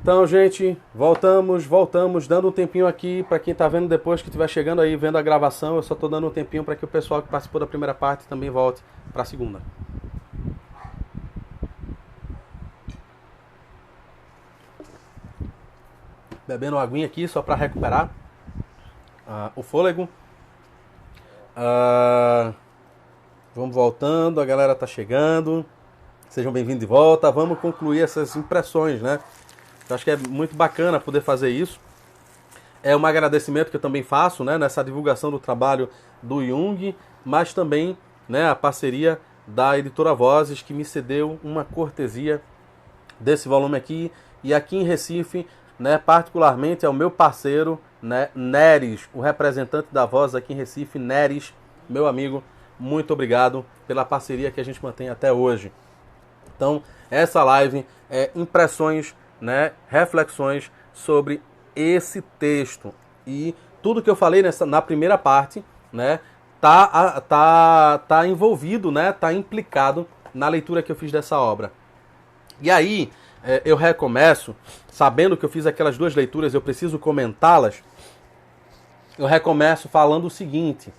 Então, gente, voltamos, dando um tempinho aqui para quem tá vendo depois, que estiver chegando aí, vendo a gravação, eu só tô dando um tempinho para que o pessoal que participou da primeira parte também volte para a segunda. Bebendo uma aguinha aqui, só para recuperar o fôlego. Vamos voltando, a galera tá chegando. Sejam bem-vindos de volta. Vamos concluir essas impressões, né? Eu acho que é muito bacana poder fazer isso. É um agradecimento que eu também faço, né, nessa divulgação do trabalho do Jung, mas também, né, a parceria da Editora Vozes, que me cedeu uma cortesia desse volume aqui. E aqui em Recife, né, particularmente é o meu parceiro, né, Neres, o representante da Voz aqui em Recife. Neres, meu amigo, muito obrigado pela parceria que a gente mantém até hoje. Então, essa live é impressões, né, reflexões sobre esse texto. E tudo que eu falei na primeira parte, né, tá envolvido, né, tá implicado na leitura que eu fiz dessa obra. E aí, eu recomeço, sabendo que eu fiz aquelas duas leituras, eu preciso comentá-las. Eu recomeço falando o seguinte: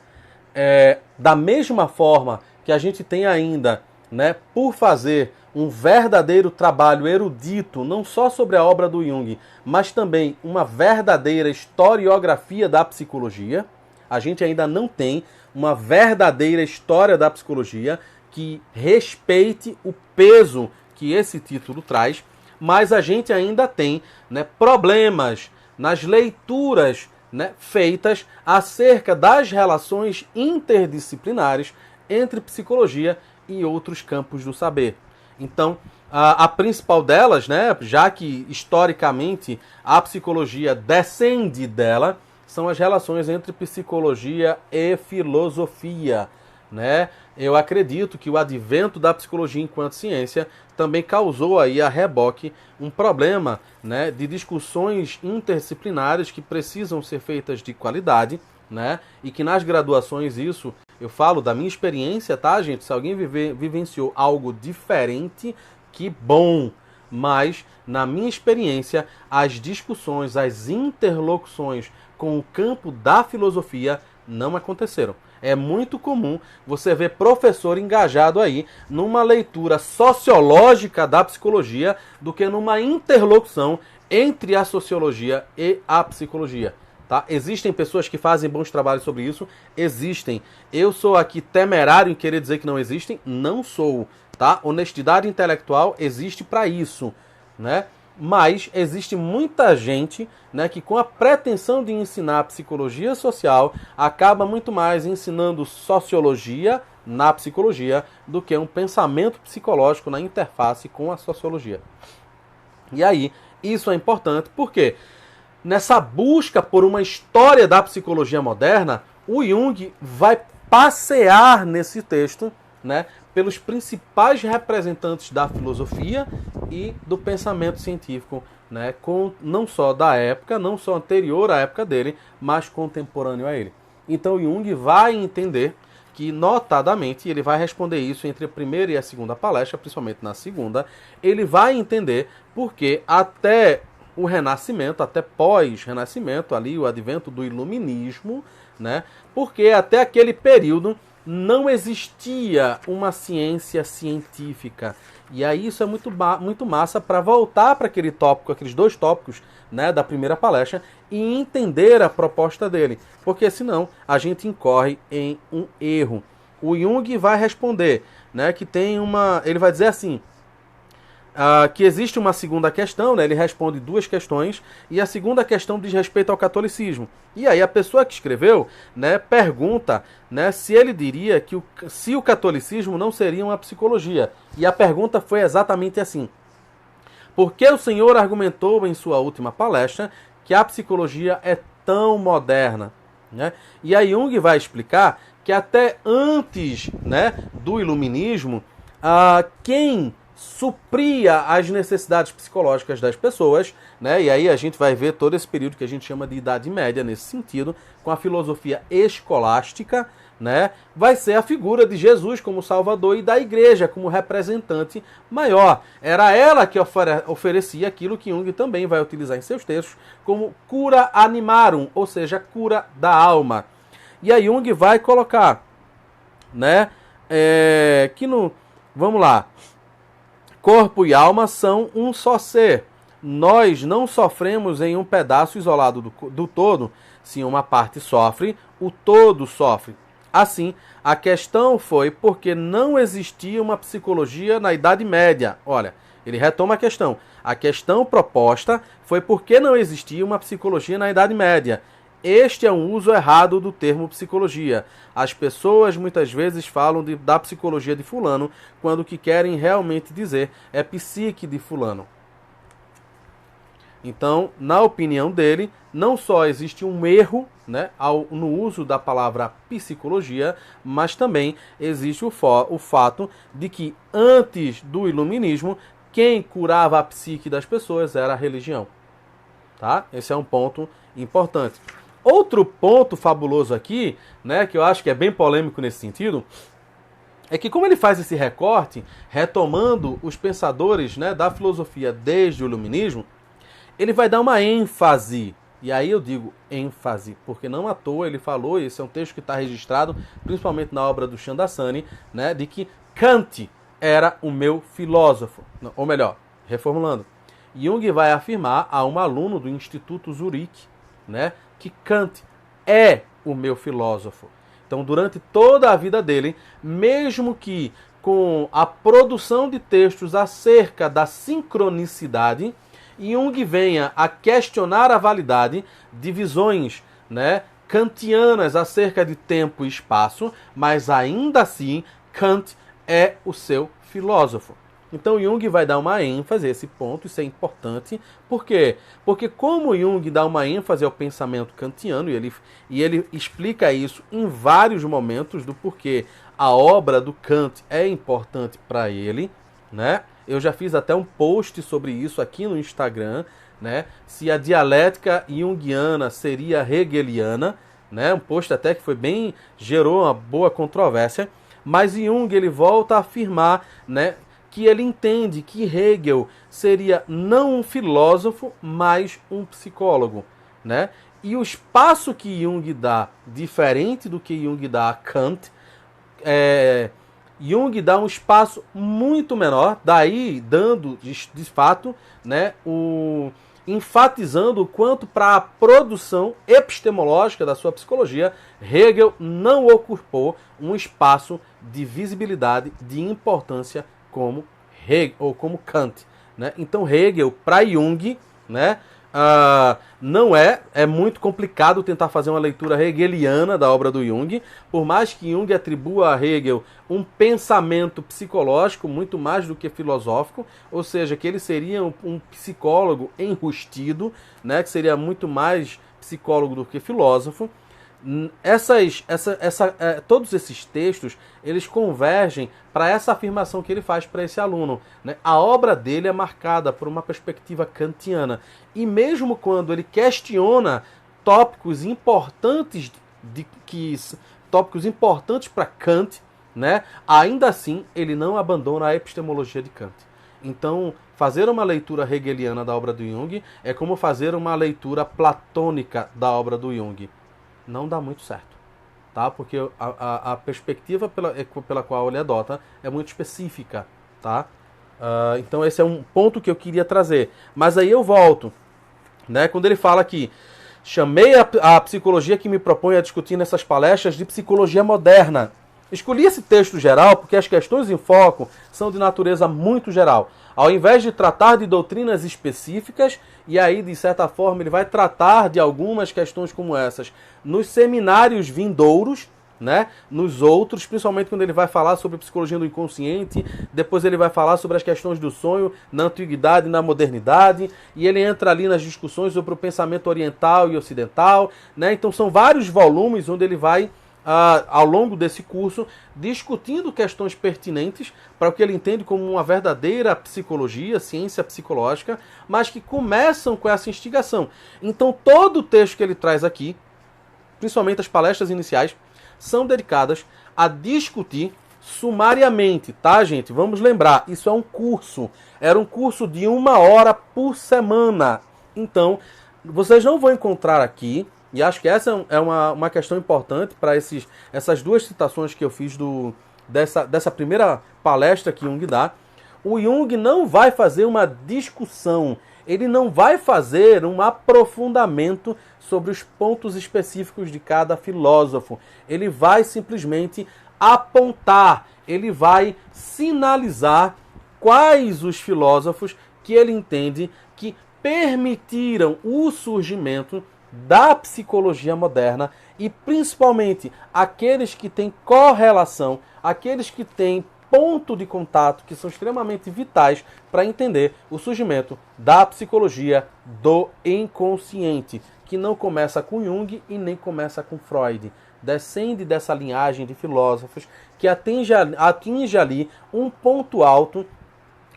da mesma forma que a gente tem ainda, né, por fazer um verdadeiro trabalho erudito, não só sobre a obra do Jung, mas também uma verdadeira historiografia da psicologia. A gente ainda não tem uma verdadeira história da psicologia que respeite o peso que esse título traz, mas a gente ainda tem, né, problemas nas leituras, né, feitas acerca das relações interdisciplinares entre psicologia e outros campos do saber. Então, a principal delas, né, já que historicamente a psicologia descende dela, são as relações entre psicologia e filosofia, né? Eu acredito que o advento da psicologia enquanto ciência também causou aí a reboque um problema, né, de discussões interdisciplinares que precisam ser feitas de qualidade, né? E que nas graduações isso, eu falo da minha experiência, tá, gente? Se alguém vivenciou algo diferente, que bom! Mas, na minha experiência, as discussões, as interlocuções com o campo da filosofia não aconteceram. É muito comum você ver professor engajado aí numa leitura sociológica da psicologia do que numa interlocução entre a sociologia e a psicologia. Tá? Existem pessoas que fazem bons trabalhos sobre isso, existem. Eu sou aqui temerário em querer dizer que não existem, não sou. Tá? Honestidade intelectual existe para isso, né? Mas existe muita gente, né, que com a pretensão de ensinar psicologia social acaba muito mais ensinando sociologia na psicologia do que um pensamento psicológico na interface com a sociologia. E aí, isso é importante porque nessa busca por uma história da psicologia moderna, o Jung vai passear nesse texto, né, pelos principais representantes da filosofia e do pensamento científico, né, não só da época, não só anterior à época dele, mas contemporâneo a ele. Então Jung vai entender que, notadamente, ele vai responder isso entre a primeira e a segunda palestra, principalmente na segunda, ele vai entender porque até o Renascimento, até pós-Renascimento, ali o advento do Iluminismo, né, porque até aquele período não existia uma ciência científica. E aí isso é muito massa para voltar para aquele tópico, aqueles dois tópicos, né, da primeira palestra e entender a proposta dele. Porque senão a gente incorre em um erro. O Jung vai responder, né, que tem ele vai dizer assim, que existe uma segunda questão, né? Ele responde duas questões, e a segunda questão diz respeito ao catolicismo. E aí a pessoa que escreveu, né, pergunta, né, se ele diria que se o catolicismo não seria uma psicologia. E a pergunta foi exatamente assim: por que o senhor argumentou em sua última palestra que a psicologia é tão moderna? Né? E aí Jung vai explicar que até antes, né, do iluminismo, quem supria as necessidades psicológicas das pessoas, né? E aí a gente vai ver todo esse período que a gente chama de Idade Média nesse sentido, com a filosofia escolástica, né, vai ser a figura de Jesus como Salvador e da igreja como representante maior. Era ela que oferecia aquilo que Jung também vai utilizar em seus textos como cura animarum, ou seja, cura da alma. E aí Jung vai colocar, né, vamos lá, corpo e alma são um só ser. Nós não sofremos em um pedaço isolado do todo. Se uma parte sofre, o todo sofre. Assim, a questão foi porque não existia uma psicologia na Idade Média. Olha, ele retoma a questão. A questão proposta foi porque não existia uma psicologia na Idade Média. Este é um uso errado do termo psicologia. As pessoas muitas vezes falam da psicologia de fulano, quando o que querem realmente dizer é psique de fulano. Então, na opinião dele, não só existe um erro, né, no uso da palavra psicologia, mas também existe o fato de que antes do iluminismo, quem curava a psique das pessoas era a religião. Tá? Esse é um ponto importante. Outro ponto fabuloso aqui, né, que eu acho que é bem polêmico nesse sentido, é que como ele faz esse recorte, retomando os pensadores, né, da filosofia desde o iluminismo, ele vai dar uma ênfase. E aí eu digo ênfase, porque não à toa ele falou, e esse é um texto que está registrado, principalmente na obra do Chandassani, né, de que Kant era o meu filósofo. Ou melhor, reformulando, Jung vai afirmar a um aluno do Instituto Zurique, né, que Kant é o meu filósofo. Então, durante toda a vida dele, mesmo que com a produção de textos acerca da sincronicidade, Jung venha a questionar a validade de visões, né, kantianas acerca de tempo e espaço, mas ainda assim Kant é o seu filósofo. Então Jung vai dar uma ênfase a esse ponto, isso é importante. Por quê? Porque como Jung dá uma ênfase ao pensamento kantiano, e ele explica isso em vários momentos do porquê a obra do Kant é importante para ele, né? Eu já fiz até um post sobre isso aqui no Instagram, né? Se a dialética junguiana seria hegeliana, né? Um post até que gerou uma boa controvérsia, mas Jung ele volta a afirmar, né, que ele entende que Hegel seria não um filósofo, mas um psicólogo, né? E o espaço que Jung dá, diferente do que Jung dá a Kant, Jung dá um espaço muito menor, daí dando, de fato, né, enfatizando o quanto para a produção epistemológica da sua psicologia, Hegel não ocupou um espaço de visibilidade, de importância como Hegel ou como Kant, né? Então Hegel para Jung, né, não é muito complicado tentar fazer uma leitura hegeliana da obra do Jung, por mais que Jung atribua a Hegel um pensamento psicológico muito mais do que filosófico, ou seja, que ele seria um psicólogo enrustido, né, que seria muito mais psicólogo do que filósofo. Todos esses textos eles convergem para essa afirmação que ele faz para esse aluno, né? A obra dele é marcada por uma perspectiva kantiana, e mesmo quando ele questiona tópicos importantes para Kant, né, ainda assim ele não abandona a epistemologia de Kant. Então, fazer uma leitura hegeliana da obra do Jung é como fazer uma leitura platônica da obra do Jung. Não dá muito certo, tá? Porque a perspectiva pela qual ele adota é muito específica, tá? Então esse é um ponto que eu queria trazer. Mas aí eu volto, né? Quando ele fala que chamei a psicologia que me propõe a discutir nessas palestras de psicologia moderna. Escolhi esse texto geral porque as questões em foco são de natureza muito geral. Ao invés de tratar de doutrinas específicas, e aí, de certa forma, ele vai tratar de algumas questões como essas nos seminários vindouros, né? Nos outros, principalmente quando ele vai falar sobre psicologia do inconsciente, depois ele vai falar sobre as questões do sonho na antiguidade e na modernidade, e ele entra ali nas discussões sobre o pensamento oriental e ocidental, né? Então são vários volumes onde ele vai ao longo desse curso, discutindo questões pertinentes para o que ele entende como uma verdadeira psicologia, ciência psicológica, mas que começam com essa instigação. Então, todo o texto que ele traz aqui, principalmente as palestras iniciais, são dedicadas a discutir sumariamente, tá, gente? Vamos lembrar, isso é um curso. Era um curso de 1 hora por semana. Então, vocês não vão encontrar aqui, e acho que essa é uma questão importante para essas duas citações que eu fiz dessa primeira palestra que Jung dá. O Jung não vai fazer uma discussão, ele não vai fazer um aprofundamento sobre os pontos específicos de cada filósofo. Ele vai simplesmente apontar, ele vai sinalizar quais os filósofos que ele entende que permitiram o surgimento da psicologia moderna e principalmente aqueles que têm correlação, aqueles que têm ponto de contato, que são extremamente vitais para entender o surgimento da psicologia do inconsciente, que não começa com Jung e nem começa com Freud. Descende dessa linhagem de filósofos que atinge ali um ponto alto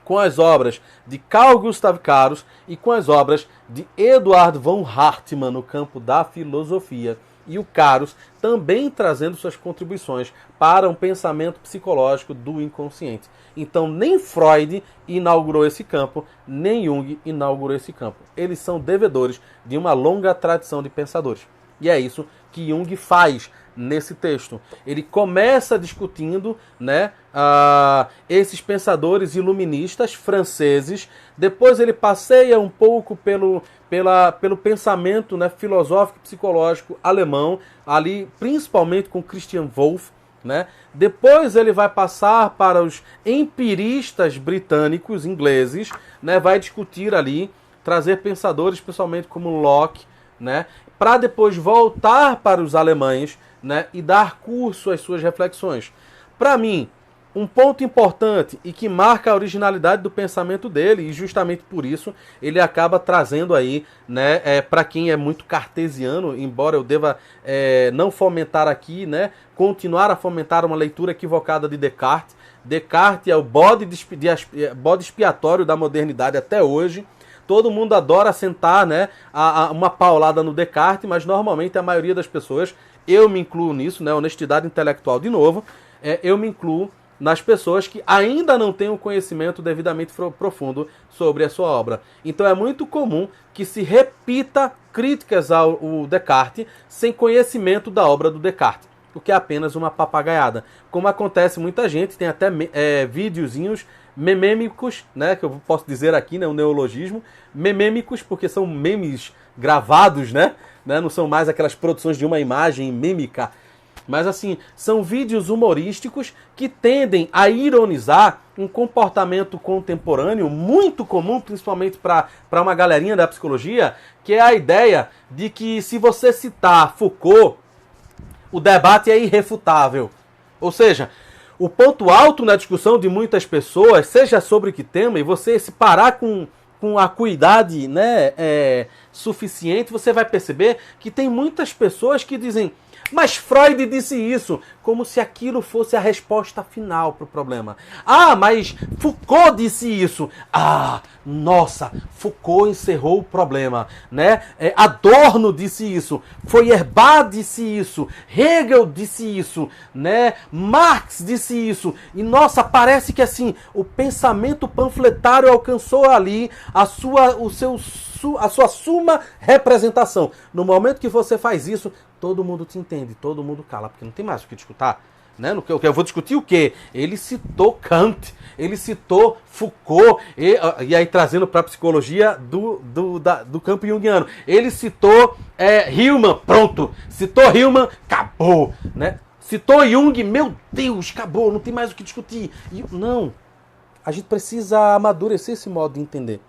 com as obras de Carl Gustav Caros e com as obras de Eduard von Hartmann no campo da filosofia. E o Caros também trazendo suas contribuições para um pensamento psicológico do inconsciente. Então nem Freud inaugurou esse campo, nem Jung inaugurou esse campo. Eles são devedores de uma longa tradição de pensadores. E é isso que Jung faz nesse texto. Ele começa discutindo, né, esses pensadores iluministas franceses, depois ele passeia um pouco pelo pensamento, né, filosófico e psicológico alemão, ali principalmente com Christian Wolff, né? Depois ele vai passar para os empiristas britânicos, ingleses, né, vai discutir ali, trazer pensadores, especialmente como Locke, né, para depois voltar para os alemães, né, e dar curso às suas reflexões. Para mim, um ponto importante e que marca a originalidade do pensamento dele, e justamente por isso ele acaba trazendo aí, né, para quem é muito cartesiano, embora eu deva não fomentar aqui, né, continuar a fomentar uma leitura equivocada de Descartes. Descartes é o bode expiatório da modernidade até hoje. Todo mundo adora sentar, né, uma paulada no Descartes, mas normalmente a maioria das pessoas, eu me incluo nisso, né, honestidade intelectual de novo, eu me incluo nas pessoas que ainda não têm um conhecimento devidamente profundo sobre a sua obra. Então é muito comum que se repita críticas ao Descartes sem conhecimento da obra do Descartes, o que é apenas uma papagaiada. Como acontece muita gente, tem até videozinhos memêmicos, né, que eu posso dizer aqui, né, um neologismo, memêmicos, porque são memes gravados, né, não são mais aquelas produções de uma imagem mímica, mas assim, são vídeos humorísticos que tendem a ironizar um comportamento contemporâneo muito comum, principalmente para uma galerinha da psicologia, que é a ideia de que se você citar Foucault, o debate é irrefutável. Ou seja, o ponto alto na discussão de muitas pessoas, seja sobre que tema, e você se parar com a acuidade, né, suficiente, você vai perceber que tem muitas pessoas que dizem: mas Freud disse isso, como se aquilo fosse a resposta final para o problema. Ah, mas Foucault disse isso. Ah, nossa, Foucault encerrou o problema, né? Adorno disse isso, Feuerbach disse isso, Hegel disse isso, né? Marx disse isso. E nossa, parece que assim, o pensamento panfletário alcançou ali a sua suma representação. No momento que você faz isso, todo mundo te entende, todo mundo cala, porque não tem mais o que discutir. Né? Eu vou discutir o quê? Ele citou Kant, ele citou Foucault, e aí trazendo para a psicologia do campo junguiano. Ele citou Hillman, pronto. Citou Hillman, acabou. Né? Citou Jung, meu Deus, acabou, não tem mais o que discutir. Não, a gente precisa amadurecer esse modo de entender.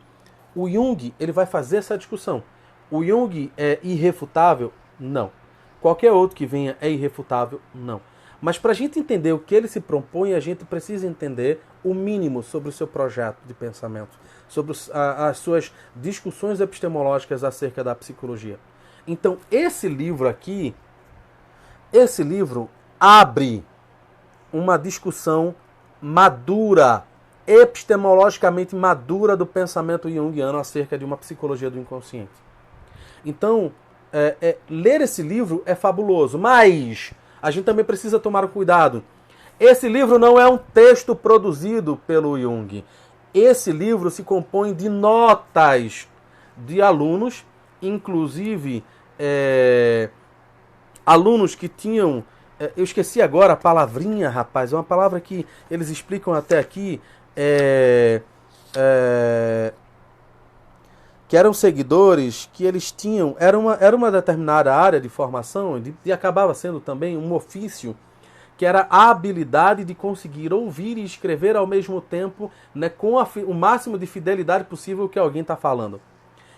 O Jung, ele vai fazer essa discussão. O Jung é irrefutável? Não. Qualquer outro que venha é irrefutável? Não. Mas para a gente entender o que ele se propõe, a gente precisa entender o mínimo sobre o seu projeto de pensamento, sobre as suas discussões epistemológicas acerca da psicologia. Então, esse livro aqui, esse livro abre uma discussão madura, epistemologicamente madura do pensamento junguiano acerca de uma psicologia do inconsciente. Então, ler esse livro é fabuloso, mas a gente também precisa tomar cuidado. Esse livro não é um texto produzido pelo Jung. Esse livro se compõe de notas de alunos, inclusive alunos que tinham... eu esqueci agora a palavrinha, rapaz. É uma palavra que eles explicam até aqui. Que eram seguidores, que eles tinham... Era uma determinada área de formação e acabava sendo também um ofício, que era a habilidade de conseguir ouvir e escrever ao mesmo tempo, né, com o máximo de fidelidade possível que alguém está falando.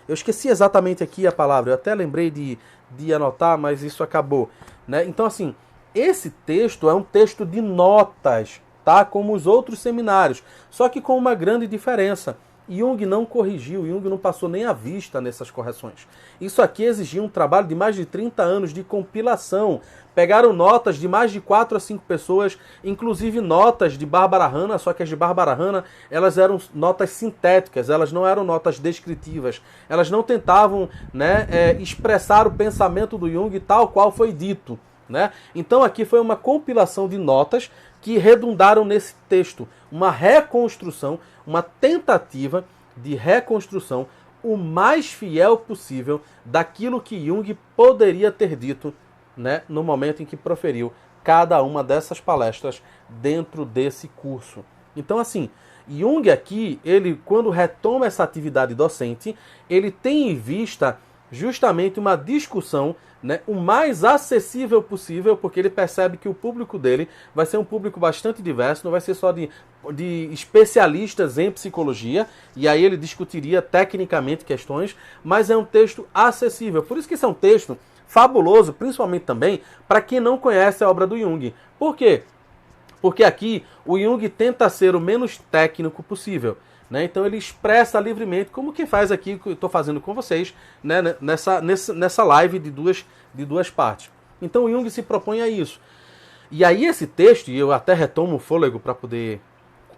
Eu esqueci exatamente aqui a palavra, eu até lembrei de anotar, mas isso acabou. Né? Então, assim, esse texto é um texto de notas, tá? Como os outros seminários, só que com uma grande diferença. Jung não corrigiu, Jung não passou nem a vista nessas correções. Isso aqui exigia um trabalho de mais de 30 anos de compilação. Pegaram notas de mais de 4 a 5 pessoas, inclusive notas de Barbara Hanna, só que as de Barbara Hanna, elas eram notas sintéticas, elas não eram notas descritivas. Elas não tentavam, né, expressar o pensamento do Jung tal qual foi dito. Né? Então aqui foi uma compilação de notas que redundaram nesse texto. Uma reconstrução, uma tentativa de reconstrução o mais fiel possível daquilo que Jung poderia ter dito, né, no momento em que proferiu cada uma dessas palestras dentro desse curso. Então, assim, Jung aqui, ele, quando retoma essa atividade docente, ele tem em vista justamente uma discussão, né, o mais acessível possível, porque ele percebe que o público dele vai ser um público bastante diverso, não vai ser só de especialistas em psicologia, e aí ele discutiria tecnicamente questões, mas é um texto acessível. Por isso que esse é um texto fabuloso, principalmente também para quem não conhece a obra do Jung. Por quê? Porque aqui o Jung tenta ser o menos técnico possível. Né? Então ele expressa livremente, como que faz aqui, que eu estou fazendo com vocês, né? nessa live de duas partes. Então o Jung se propõe a isso. E aí esse texto, e eu até retomo o fôlego para poder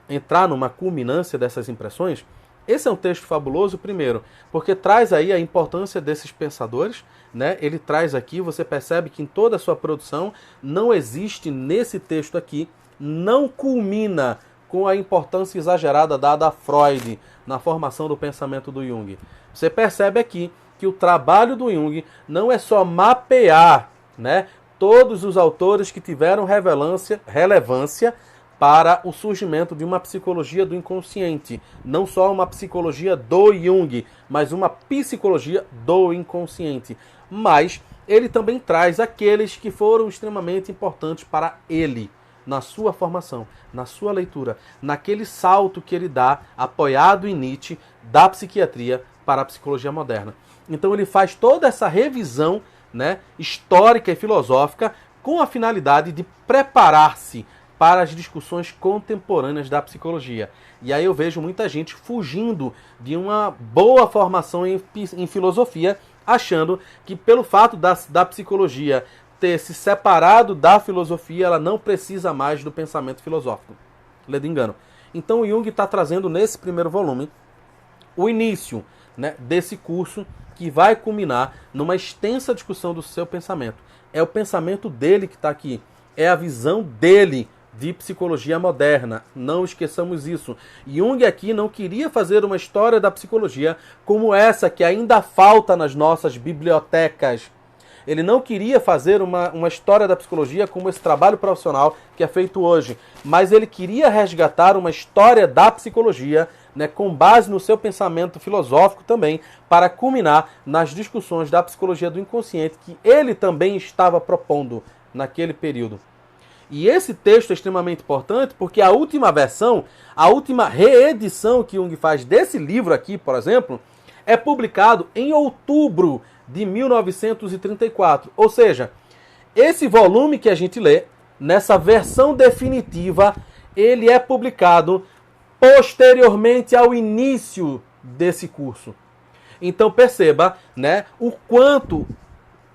entrar numa culminância dessas impressões, esse é um texto fabuloso, primeiro, porque traz aí a importância desses pensadores, né? Ele traz aqui, você percebe que em toda a sua produção não existe nesse texto aqui, não culmina com a importância exagerada dada a Freud na formação do pensamento do Jung. Você percebe aqui que o trabalho do Jung não é só mapear, né, todos os autores que tiveram relevância para o surgimento de uma psicologia do inconsciente. Não só uma psicologia do Jung, mas uma psicologia do inconsciente. Mas ele também traz aqueles que foram extremamente importantes para ele, na sua formação, na sua leitura, naquele salto que ele dá, apoiado em Nietzsche, da psiquiatria para a psicologia moderna. Então ele faz toda essa revisão, né, histórica e filosófica com a finalidade de preparar-se para as discussões contemporâneas da psicologia. E aí eu vejo muita gente fugindo de uma boa formação em filosofia, achando que pelo fato da psicologia ter se separado da filosofia, ela não precisa mais do pensamento filosófico. Ledo engano. Então o Jung está trazendo nesse primeiro volume o início, né, desse curso que vai culminar numa extensa discussão do seu pensamento. É o pensamento dele que está aqui. É a visão dele de psicologia moderna. Não esqueçamos isso. Jung aqui não queria fazer uma história da psicologia como essa que ainda falta nas nossas bibliotecas. Ele não queria fazer uma história da psicologia como esse trabalho profissional que é feito hoje, mas ele queria resgatar uma história da psicologia, né, com base no seu pensamento filosófico também, para culminar nas discussões da psicologia do inconsciente que ele também estava propondo naquele período. E esse texto é extremamente importante porque a última versão, a última reedição que Jung faz desse livro aqui, por exemplo, é publicado em outubro de 1934. Ou seja, esse volume que a gente lê, nessa versão definitiva, ele é publicado posteriormente ao início desse curso. Então perceba, né, o quanto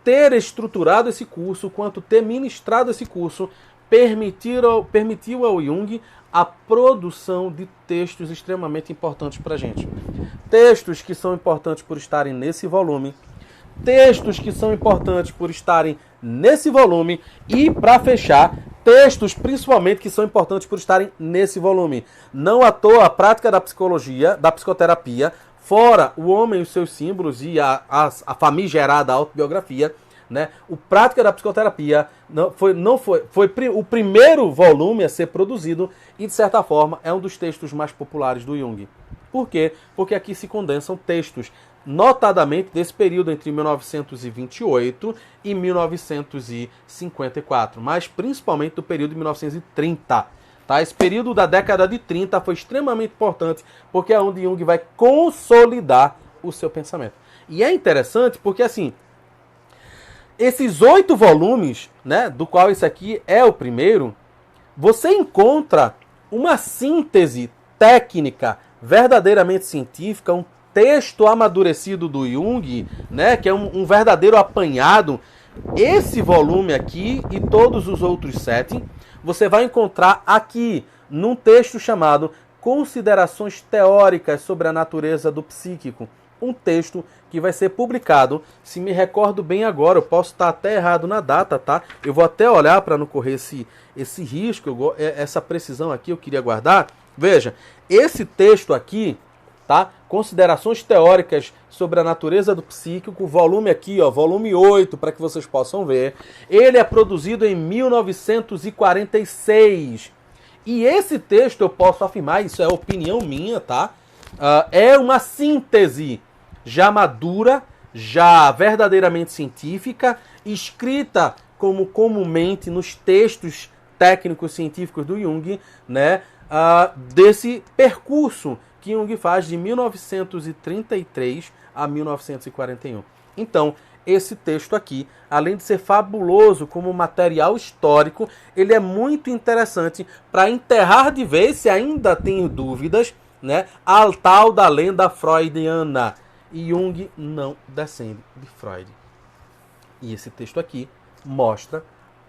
ter estruturado esse curso, o quanto ter ministrado esse curso, permitiu ao Jung a produção de textos extremamente importantes para a gente. Textos que são importantes por estarem nesse volume, textos que são importantes por estarem nesse volume e, para fechar, textos principalmente que são importantes por estarem nesse volume. Não à toa a prática da psicologia, da psicoterapia, fora o homem e os seus símbolos e a famigerada autobiografia, né? O Prática da Psicoterapia foi o primeiro volume a ser produzido e, de certa forma, é um dos textos mais populares do Jung. Por quê? Porque aqui se condensam textos, notadamente desse período entre 1928 e 1954, mas principalmente do período de 1930. Tá? Esse período da década de 30 foi extremamente importante, porque é onde Jung vai consolidar o seu pensamento. E é interessante porque, assim, esses 8 volumes, né, do qual esse aqui é o primeiro, você encontra uma síntese técnica verdadeiramente científica, um texto amadurecido do Jung, né, que é um verdadeiro apanhado. Esse volume aqui e todos os outros 7, você vai encontrar aqui num texto chamado Considerações Teóricas sobre a Natureza do Psíquico. Um texto que vai ser publicado, se me recordo bem agora, eu posso estar até errado na data, tá? Eu vou até olhar para não correr esse risco, essa precisão aqui eu queria guardar. Veja, esse texto aqui, tá? Considerações Teóricas sobre a Natureza do Psíquico, volume aqui, ó, volume 8, para que vocês possam ver. Ele é produzido em 1946. E esse texto, eu posso afirmar, isso é opinião minha, tá? É uma síntese já madura, já verdadeiramente científica, escrita como comumente nos textos técnicos científicos do Jung, né? Desse percurso que Jung faz de 1933 a 1941. Então, esse texto aqui, além de ser fabuloso como material histórico, ele é muito interessante para enterrar de vez, se ainda tem dúvidas, né, a tal da lenda freudiana. E Jung não descende de Freud. E esse texto aqui mostra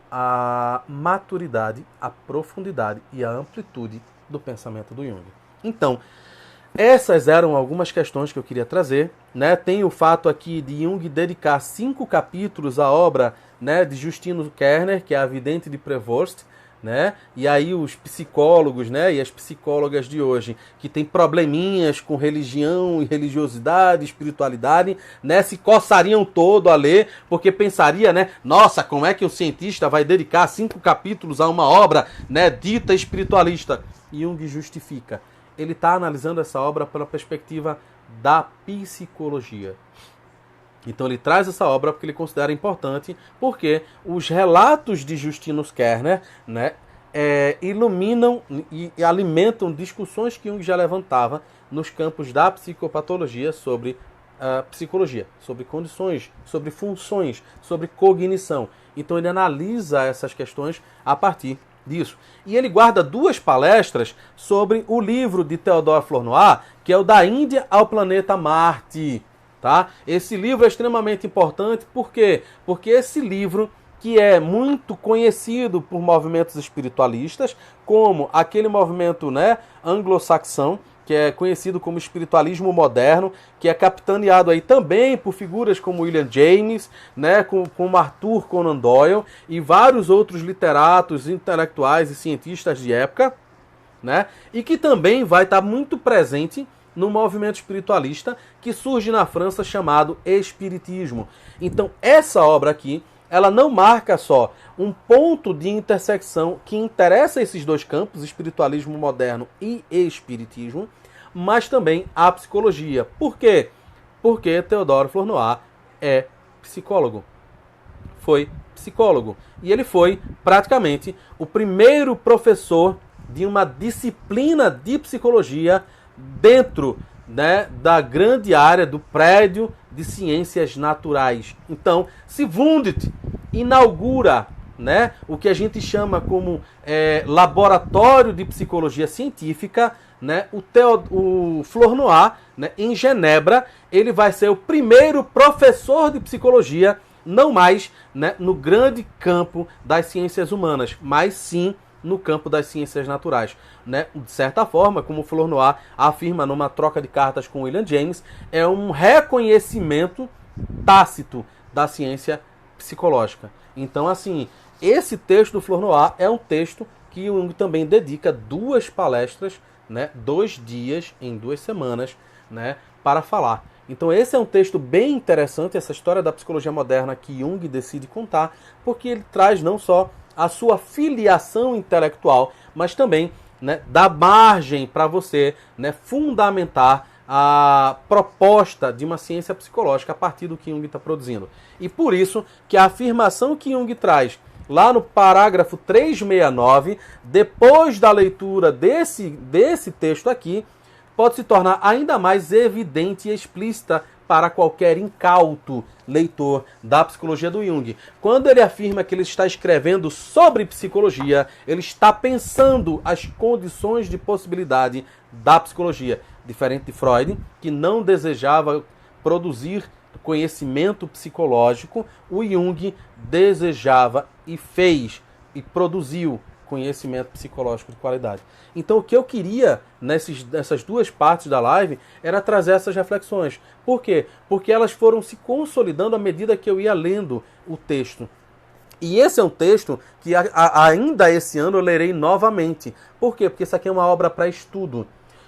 a maturidade, a profundidade e a amplitude do pensamento do Jung. Então, essas eram algumas questões que eu queria trazer, né? Tem o fato aqui de Jung dedicar 5 capítulos à obra, né, de Justino Kerner, que é a Vidente de Prevorst, né? E aí os psicólogos, né, e as psicólogas de hoje que tem probleminhas com religião e religiosidade, espiritualidade, né, se coçariam todo a ler, porque pensaria, né, nossa, como é que um cientista vai dedicar 5 capítulos a uma obra, né, dita espiritualista? E Jung justifica. Ele está analisando essa obra pela perspectiva da psicologia. Então ele traz essa obra porque ele considera importante, porque os relatos de Justinus Kerner, né, iluminam e alimentam discussões que Jung já levantava nos campos da psicopatologia sobre psicologia, sobre condições, sobre funções, sobre cognição. Então ele analisa essas questões a partir disso. E ele guarda 2 palestras sobre o livro de Theodore Flournoy, que é o Da Índia ao Planeta Marte. Tá? Esse livro é extremamente importante, por quê? Porque esse livro, que é muito conhecido por movimentos espiritualistas, como aquele movimento, né, anglo-saxão, que é conhecido como espiritualismo moderno, que é capitaneado aí também por figuras como William James, né, como Arthur Conan Doyle e vários outros literatos, intelectuais e cientistas de época, né, e que também vai estar muito presente no movimento espiritualista que surge na França chamado Espiritismo. Então, essa obra aqui, ela não marca só um ponto de intersecção que interessa esses 2 campos, espiritualismo moderno e espiritismo, mas também a psicologia. Por quê? Porque Theodore Flournoy é psicólogo. Foi psicólogo. E ele foi praticamente o primeiro professor de uma disciplina de psicologia dentro, né, da grande área do prédio de ciências naturais. Então, se Wundt inaugura, né, o que a gente chama como laboratório de psicologia científica, né, o Flournoy, né, em Genebra, ele vai ser o primeiro professor de psicologia, não mais, né, no grande campo das ciências humanas, mas sim no campo das ciências naturais, né? De certa forma, como Flournoy afirma numa troca de cartas com William James, é um reconhecimento tácito da ciência psicológica. Então, assim, esse texto do Flor Noir é um texto que o Jung também dedica 2 palestras, né, 2 dias em 2 semanas, né, para falar. Então esse é um texto bem interessante, essa história da psicologia moderna que Jung decide contar, porque ele traz não só a sua filiação intelectual, mas também, né, dá margem para você, né, fundamentar a proposta de uma ciência psicológica a partir do que Jung está produzindo. E por isso que a afirmação que Jung traz lá no parágrafo 369, depois da leitura desse texto aqui, pode se tornar ainda mais evidente e explícita para qualquer incauto leitor da psicologia do Jung. Quando ele afirma que ele está escrevendo sobre psicologia, ele está pensando as condições de possibilidade da psicologia. Diferente de Freud, que não desejava produzir conhecimento psicológico, o Jung desejava e fez e produziu conhecimento psicológico de qualidade. Então o que eu queria nessas 2 partes da live era trazer essas reflexões. Por quê? Porque elas foram se consolidando à medida que eu ia lendo o texto. E esse é um texto que ainda esse ano eu lerei novamente. Por quê? Porque isso aqui é uma obra para estudo,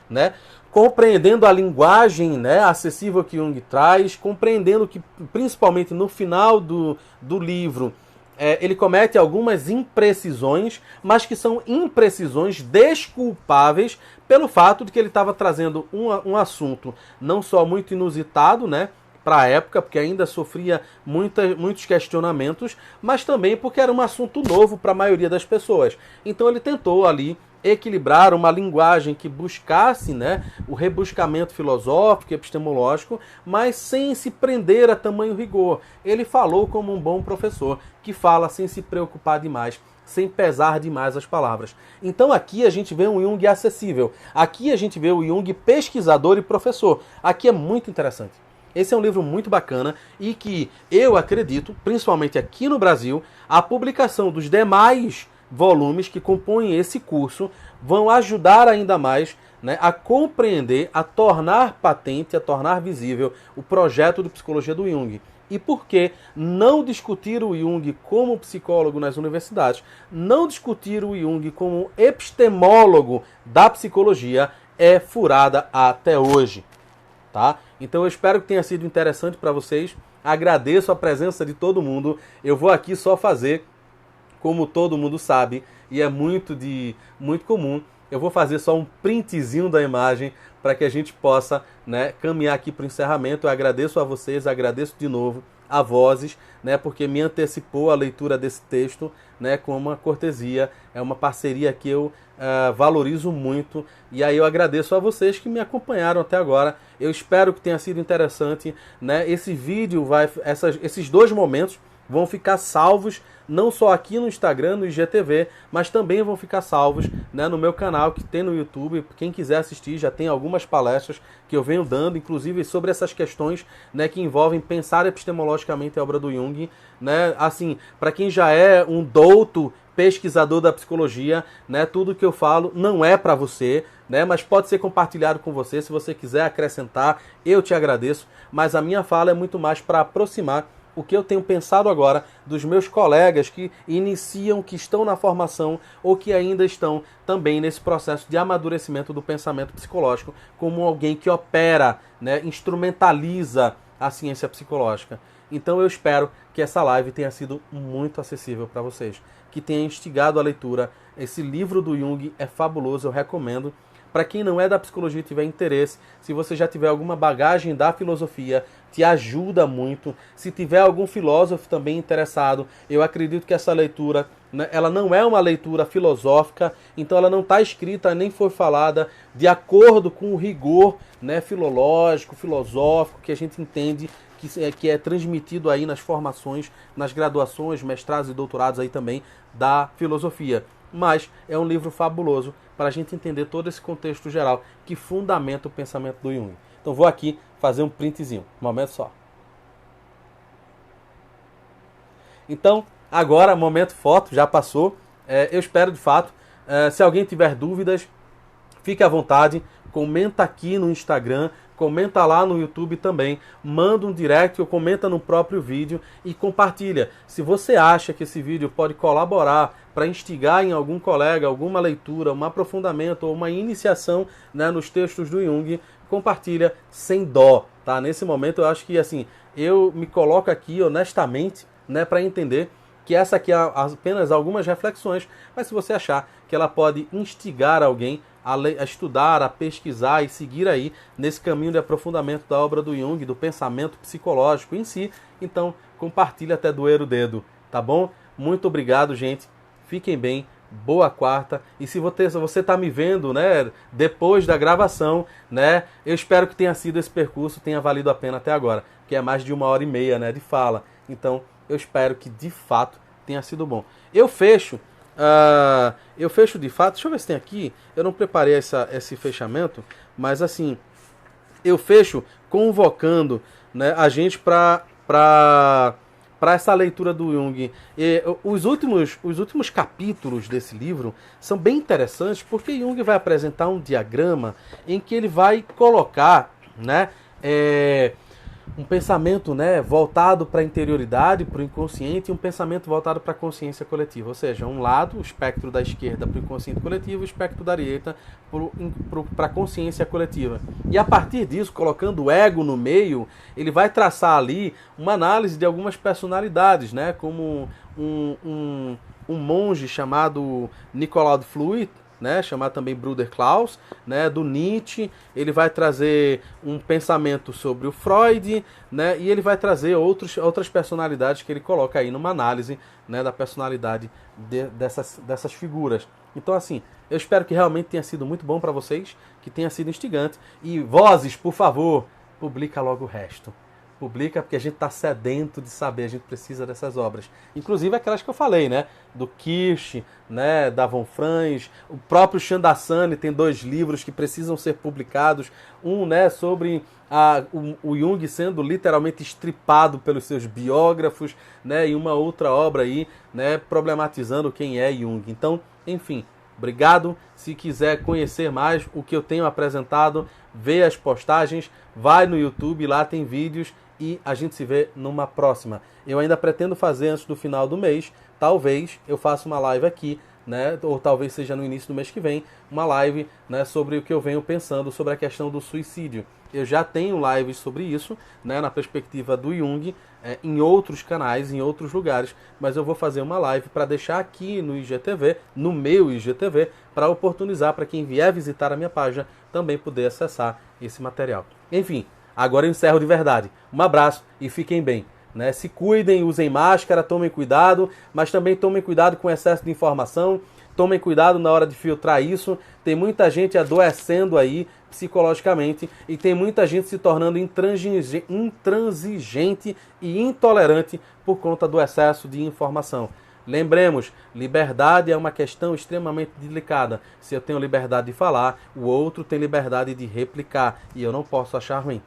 né? Compreendendo a linguagem, né, acessível que Jung traz, compreendendo que, principalmente no final do livro, ele comete algumas imprecisões, mas que são imprecisões desculpáveis pelo fato de que ele estava trazendo um assunto não só muito inusitado, né, para a época, porque ainda sofria muitos questionamentos, mas também porque era um assunto novo para a maioria das pessoas. Então ele tentou ali equilibrar uma linguagem que buscasse, né, o rebuscamento filosófico e epistemológico, mas sem se prender a tamanho rigor. Ele falou como um bom professor, que fala sem se preocupar demais, sem pesar demais as palavras. Então aqui a gente vê um Jung acessível. Aqui a gente vê o Jung pesquisador e professor. Aqui é muito interessante. Esse é um livro muito bacana e que eu acredito, principalmente aqui no Brasil, a publicação dos demais volumes que compõem esse curso vão ajudar ainda mais, né, a compreender, a tornar patente, a tornar visível o projeto de psicologia do Jung. E por que não discutir o Jung como psicólogo nas universidades, não discutir o Jung como epistemólogo da psicologia é furada até hoje, tá? Então eu espero que tenha sido interessante para vocês. Agradeço a presença de todo mundo. Eu vou aqui só fazer, como todo mundo sabe, e é muito comum, eu vou fazer só um printzinho da imagem para que a gente possa, né, caminhar aqui para o encerramento. Eu agradeço a vocês, agradeço de novo a Vozes, né, porque me antecipou a leitura desse texto, né, com uma cortesia. É uma parceria que eu valorizo muito. E aí eu agradeço a vocês que me acompanharam até agora. Eu espero que tenha sido interessante, né? Esse vídeo esses 2 momentos vão ficar salvos não só aqui no Instagram, no IGTV, mas também vão ficar salvos, né, no meu canal que tem no YouTube. Quem quiser assistir, já tem algumas palestras que eu venho dando, inclusive sobre essas questões, né, que envolvem pensar epistemologicamente a obra do Jung, né? Assim, para quem já é um douto pesquisador da psicologia, né, tudo que eu falo não é para você, né, mas pode ser compartilhado com você. Se você quiser acrescentar, eu te agradeço, mas a minha fala é muito mais para aproximar o que eu tenho pensado agora dos meus colegas que iniciam, que estão na formação ou que ainda estão também nesse processo de amadurecimento do pensamento psicológico, como alguém que opera, né, instrumentaliza a ciência psicológica. Então eu espero que essa live tenha sido muito acessível para vocês, que tenha instigado a leitura. Esse livro do Jung é fabuloso, eu recomendo. Para quem não é da psicologia e tiver interesse, se você já tiver alguma bagagem da filosofia, te ajuda muito. Se tiver algum filósofo também interessado, eu acredito que essa leitura, né, ela não é uma leitura filosófica, então ela não está escrita nem foi falada de acordo com o rigor, né, filológico, filosófico, que a gente entende que é transmitido aí nas formações, nas graduações, mestrados e doutorados aí também da filosofia. Mas é um livro fabuloso para a gente entender todo esse contexto geral que fundamenta o pensamento do Jung. Então vou aqui fazer um printzinho, um momento só. Então, agora, momento foto, já passou. Eu espero de fato, se alguém tiver dúvidas, fique à vontade, comenta aqui no Instagram, comenta lá no YouTube também, manda um direct ou comenta no próprio vídeo e compartilha. Se você acha que esse vídeo pode colaborar para instigar em algum colega alguma leitura, um aprofundamento ou uma iniciação, né, nos textos do Jung, compartilha sem dó, tá? Nesse momento eu acho que assim, eu me coloco aqui honestamente, né, para entender que essa aqui é apenas algumas reflexões, mas se você achar que ela pode instigar alguém a estudar, a pesquisar e seguir aí nesse caminho de aprofundamento da obra do Jung, do pensamento psicológico em si, então compartilhe até doer o dedo, tá bom? Muito obrigado, gente. Fiquem bem. Boa quarta. E se você está me vendo, né, depois da gravação, né, eu espero que tenha sido esse percurso, tenha valido a pena até agora, que é mais de 1h30, né, de fala. Então, eu espero que de fato tenha sido bom. Eu fecho de fato. Deixa eu ver se tem aqui. Eu não preparei esse fechamento, mas assim, eu fecho convocando, né, a gente para essa leitura do Jung. E os últimos capítulos desse livro são bem interessantes porque Jung vai apresentar um diagrama em que ele vai colocar, né, um pensamento, né, voltado para a interioridade, para o inconsciente, e um pensamento voltado para a consciência coletiva. Ou seja, um lado, o espectro da esquerda para o inconsciente coletivo, o espectro da direita para a consciência coletiva. E a partir disso, colocando o ego no meio, ele vai traçar ali uma análise de algumas personalidades, né, como um monge chamado Nicolau de Fluit, né, chamado também Bruder Klaus, né, do Nietzsche. Ele vai trazer um pensamento sobre o Freud, né, e ele vai trazer outras personalidades que ele coloca aí numa análise, né, da personalidade dessas figuras. Então, assim, eu espero que realmente tenha sido muito bom para vocês, que tenha sido instigante. E Vozes, por favor, publica logo o resto. Publica, porque a gente está sedento de saber, a gente precisa dessas obras. Inclusive aquelas que eu falei, né? Do Kirsch, né? Da Von Franz, o próprio Chandassani tem 2 livros que precisam ser publicados. Um, né, sobre o Jung sendo literalmente estripado pelos seus biógrafos, né? E uma outra obra aí, né, problematizando quem é Jung. Então, enfim, obrigado. Se quiser conhecer mais o que eu tenho apresentado, vê as postagens, vai no YouTube, lá tem vídeos. E a gente se vê numa próxima. Eu ainda pretendo fazer antes do final do mês. Talvez eu faça uma live aqui, né? Ou talvez seja no início do mês que vem, uma live, né, sobre o que eu venho pensando sobre a questão do suicídio. Eu já tenho lives sobre isso, né, na perspectiva do Jung, em outros canais, em outros lugares. Mas eu vou fazer uma live para deixar aqui no IGTV, no meu IGTV, para oportunizar para quem vier visitar a minha página também poder acessar esse material. Enfim, agora eu encerro de verdade. Um abraço e fiquem bem, né? Se cuidem, usem máscara, tomem cuidado, mas também tomem cuidado com o excesso de informação. Tomem cuidado na hora de filtrar isso. Tem muita gente adoecendo aí psicologicamente e tem muita gente se tornando intransigente e intolerante por conta do excesso de informação. Lembremos, liberdade é uma questão extremamente delicada. Se eu tenho liberdade de falar, o outro tem liberdade de replicar e eu não posso achar ruim,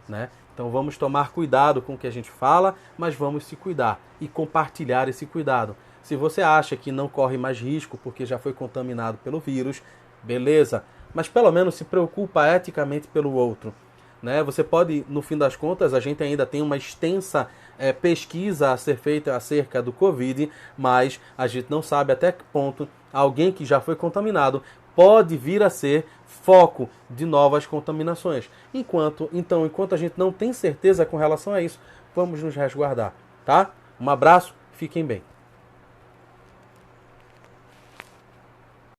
né? Então vamos tomar cuidado com o que a gente fala, mas vamos se cuidar e compartilhar esse cuidado. Se você acha que não corre mais risco porque já foi contaminado pelo vírus, beleza, mas pelo menos se preocupa eticamente pelo outro, né? Você pode, no fim das contas, a gente ainda tem uma extensa pesquisa a ser feita acerca do Covid, mas a gente não sabe até que ponto alguém que já foi contaminado pode vir a ser foco de novas contaminações. Enquanto a gente não tem certeza com relação a isso, vamos nos resguardar, tá? Um abraço, fiquem bem.